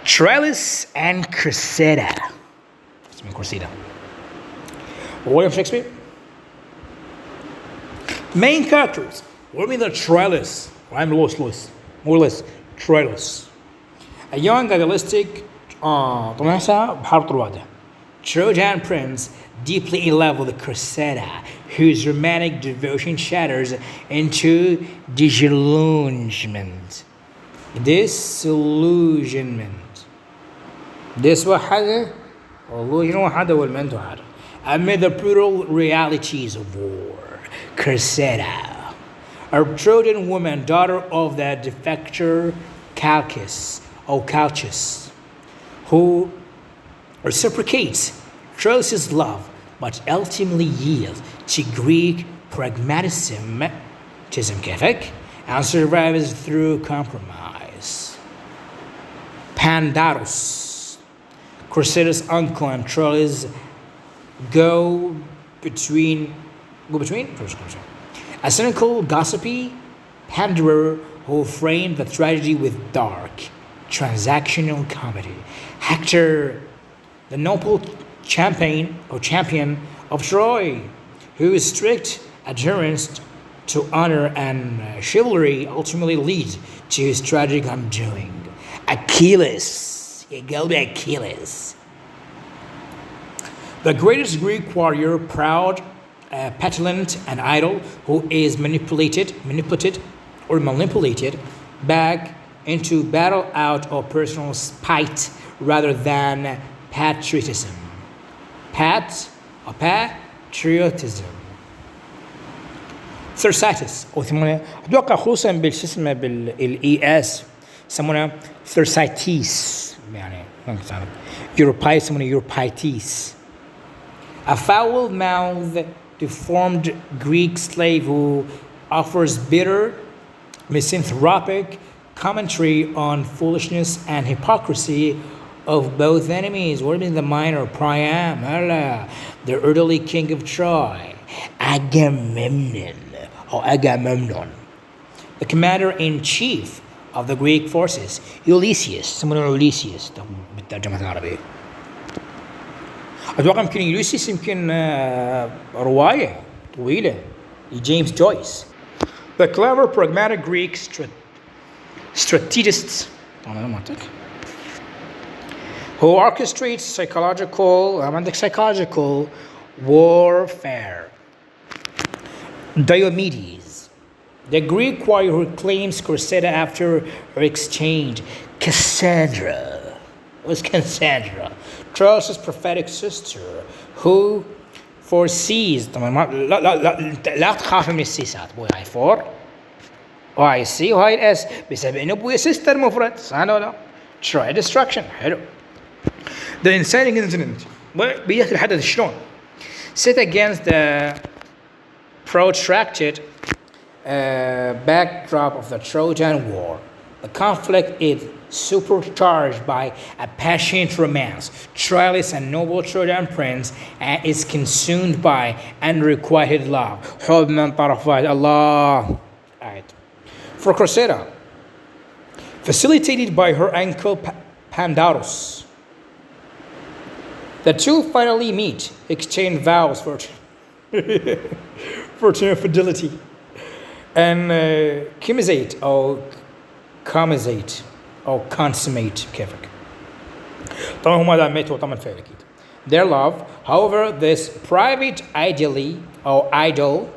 Troilus and Cressida. Cressida. William Shakespeare. Main characters. William the Troilus. I'm Lois. More or less. Troilus. A young idealistic Trojan prince deeply in love with Cressida, whose romantic devotion shatters into disillusionment. This واحدة illusion واحدة والمنت واحدة. Amid the brutal realities of war, Cressida, a Trojan woman, daughter of the defector Calchas, who reciprocates Troilus' love, but ultimately yields to Greek pragmatism and survives through compromise. Pandarus, Cressida's uncle, and Troilus go between. A cynical, gossipy panderer who framed the tragedy with dark, transactional comedy. Hector, the noble champion of Troy, whose strict adherence to honor and chivalry ultimately leads to his tragic undoing. Achilles, the greatest Greek warrior, proud, petulant, and idle, who is manipulated back into battle out of personal spite rather than patriotism. Patriotism. Thersites اتوقع خصوصا بالشو اسمه بالاي اس يسمونها ثرسايتيس يعني Europaites يسمونها Europaites. A foul-mouthed, deformed Greek slave who offers bitter, misanthropic commentary on foolishness and hypocrisy of both enemies. What is the minor Priam, the earthly king of Troy, Agamemnon, the commander-in-chief of the Greek forces, Ulysses بالترجمة العربية. أتوقع يمكن يوليسيس يمكن رواية طويلة لجيمس جويس. The clever, pragmatic Greek strategist who orchestrates psychological warfare. Diomedes, the Greek warrior who claims Cressida after her exchange. Cassandra, Troilus' prophetic sister, who foresees لا تخاف من السيسات بوي هاي فور وهاي سي وهاي الاس بسبب انه بوي سيستر مفرد صح ولا Troy destruction. حلو. The inciting incident بيحكي الحدث شلون set against the protracted backdrop of the Trojan War. The conflict is supercharged by a passionate romance. Troilus, a noble Trojan prince, is consumed by unrequited love. حب من طرفات الله. For Cressida, facilitated by her uncle Pandarus, the two finally meet, exchange vows for fidelity, and consummate كيفك. طبعا هم هذا ميتوا طبعا فعل أكيد. Their love, however, this private idol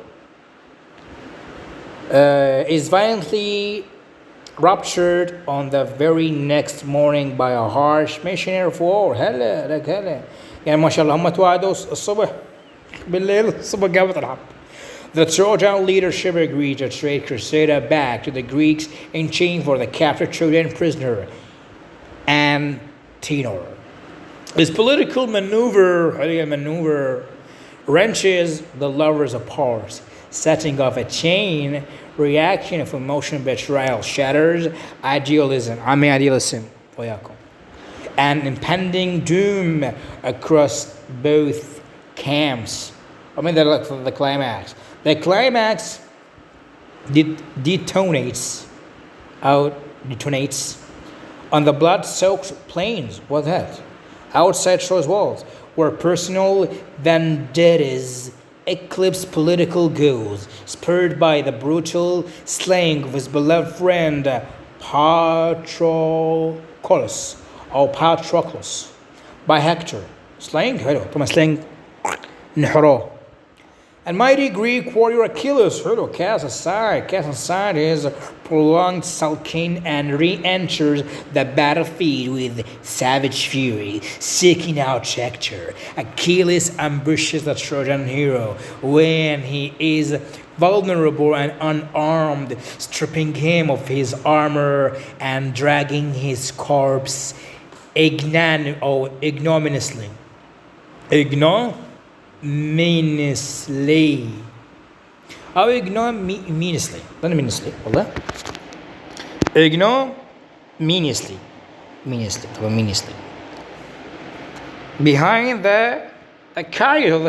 is violently ruptured on the very next morning by a harsh missionary of war. هلا يعني ما شاء الله هم توعدوا الصبح بالليل الصبح قامت الحرب. The Trojan leadership agreed to trade Cressida back to the Greeks in exchange for the captured Trojan prisoner Antenor. This political maneuver wrenches the lovers apart, setting off a chain reaction of emotional betrayal, shatters idealism, and impending doom across both camps. The climax. The climax detonates On the blood-soaked plains, what's that? Outside Troy's walls, where personal vendettas eclipse political goals, spurred by the brutal slaying of his beloved friend Patroclus by Hector. Slaying? حلو طبعا slaying نحروه. And mighty Greek warrior Achilles, cast aside his prolonged sulking and re-enters the battlefield with savage fury, seeking out Hector. Achilles ambushes the Trojan hero when he is vulnerable and unarmed, stripping him of his armor and dragging his corpse ignominiously. أو ignominiously والله ignominiously behind the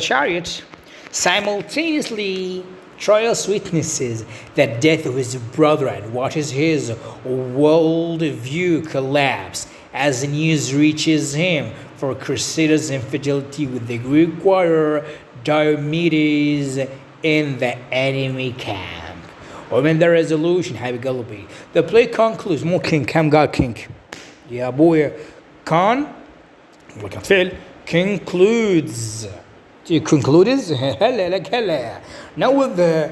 chariot. Simultaneously, Troilus witnesses the death of his brother and watches his world view collapse as the news reaches him for Cressida's infidelity with the Greek warrior Diomedes in the enemy camp. ومن the resolution حبيب قلبي. The play concludes. مو king كم قال king يا أبويا كان وكان فعل concludes هلا لك هلا. Not with the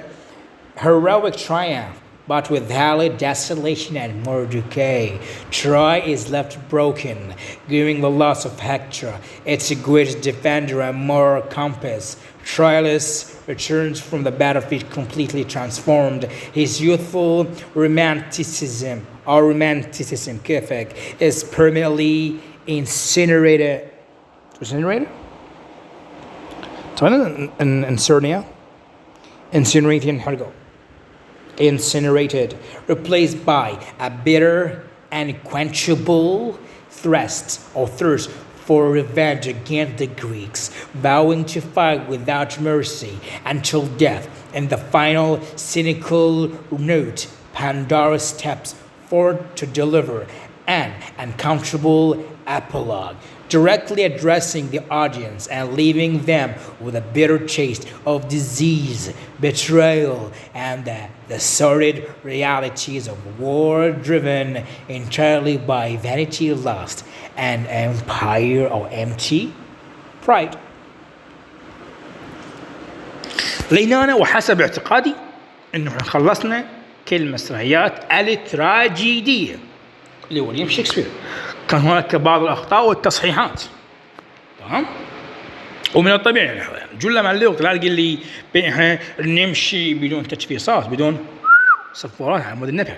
heroic triumph, but with valley, desolation, and more decay. Troy is left broken, grieving the loss of Hector, its greatest defender and moral compass. Troilus returns from the battlefield completely transformed. His youthful romanticism كيفك, is permanently incinerated. Incinerated, replaced by a bitter and unquenchable thirst for revenge against the Greeks, vowing to fight without mercy until death. In the final cynical note, Pandora steps forward to deliver an uncomfortable epilogue, directly addressing the audience and leaving them with a bitter taste of disease, betrayal, and the sordid realities of war driven entirely by vanity, lust, and empire or empty pride. لأن وحسب اعتقادي إنه خلصنا كل مسرحيات التراجيدية لويليام شكسبير. كان هناك بعض الأخطاء والتصحيحات، تمام؟ ومن الطبيعي جل مع الوقت لا تقول لي احنا نمشي بدون تجفيصات، بدون صفارات على مود النفق،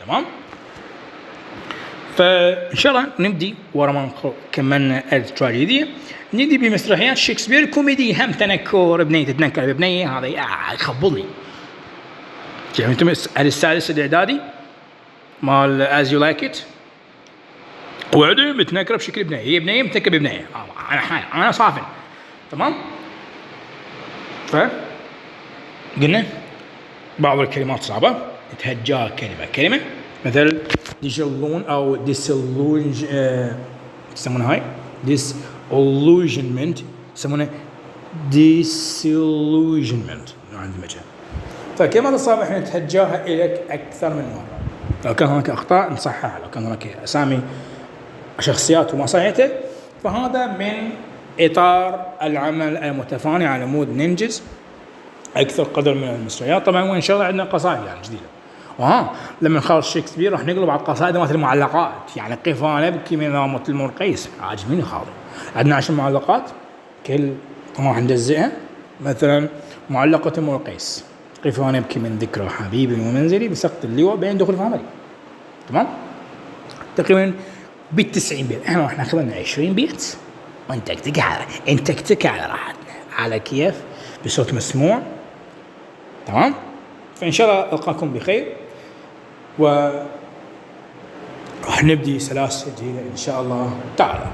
تمام؟ فإن شاء الله نبدي ورا ما كملنا التراجيدية نبدي بمسرحيات شكسبير كوميدية. هم تنكر بنية تتنكر ببنية، هذا يخبلني. يعني أنتم السادس الإعدادي مال As You Like It وعده بتنكر بشكل بنية، هي بنية متنكر ببنية، أنا صافن، تمام؟ قلنا بعض الكلمات صعبة تهجاها كلمة مثل ديسلون أو ديسلونج يسمونها هاي disillusionment، يسمونها disillusionment عند مجال. فالكلمات الصعبة احنا نتهجاها إليك أكثر من مرة. لو كان هناك أخطاء نصححها، لو كان هناك أسامي شخصيات وما صحيحته فهذا من إطار العمل المتفاني على مود ننجز أكثر قدر من المسرحيات. طبعا وإن شاء الله عندنا قصائد يعني جديدة. لما نخلص شكسبير راح نقلب على القصائد مثل المعلقات، يعني قف أنا أبكي من نامة المرقيس عاجبني خالص. عندنا 10 معلقات كل راح ندزئها. مثلا معلقة المرقيس: قف أنا أبكي من ذكرى حبيبي ومنزلي بسقط اللواء بين دخول فمري، تمام؟ تقريبا ب90 بيت. احنا راح ناخذ لنا 20 بيت ونتكتك على راحتنا على كيف بصوت مسموع، تمام؟ فإن شاء الله ألقاكم بخير وراح نبدي سلاسل جديدة إن شاء الله تعالى.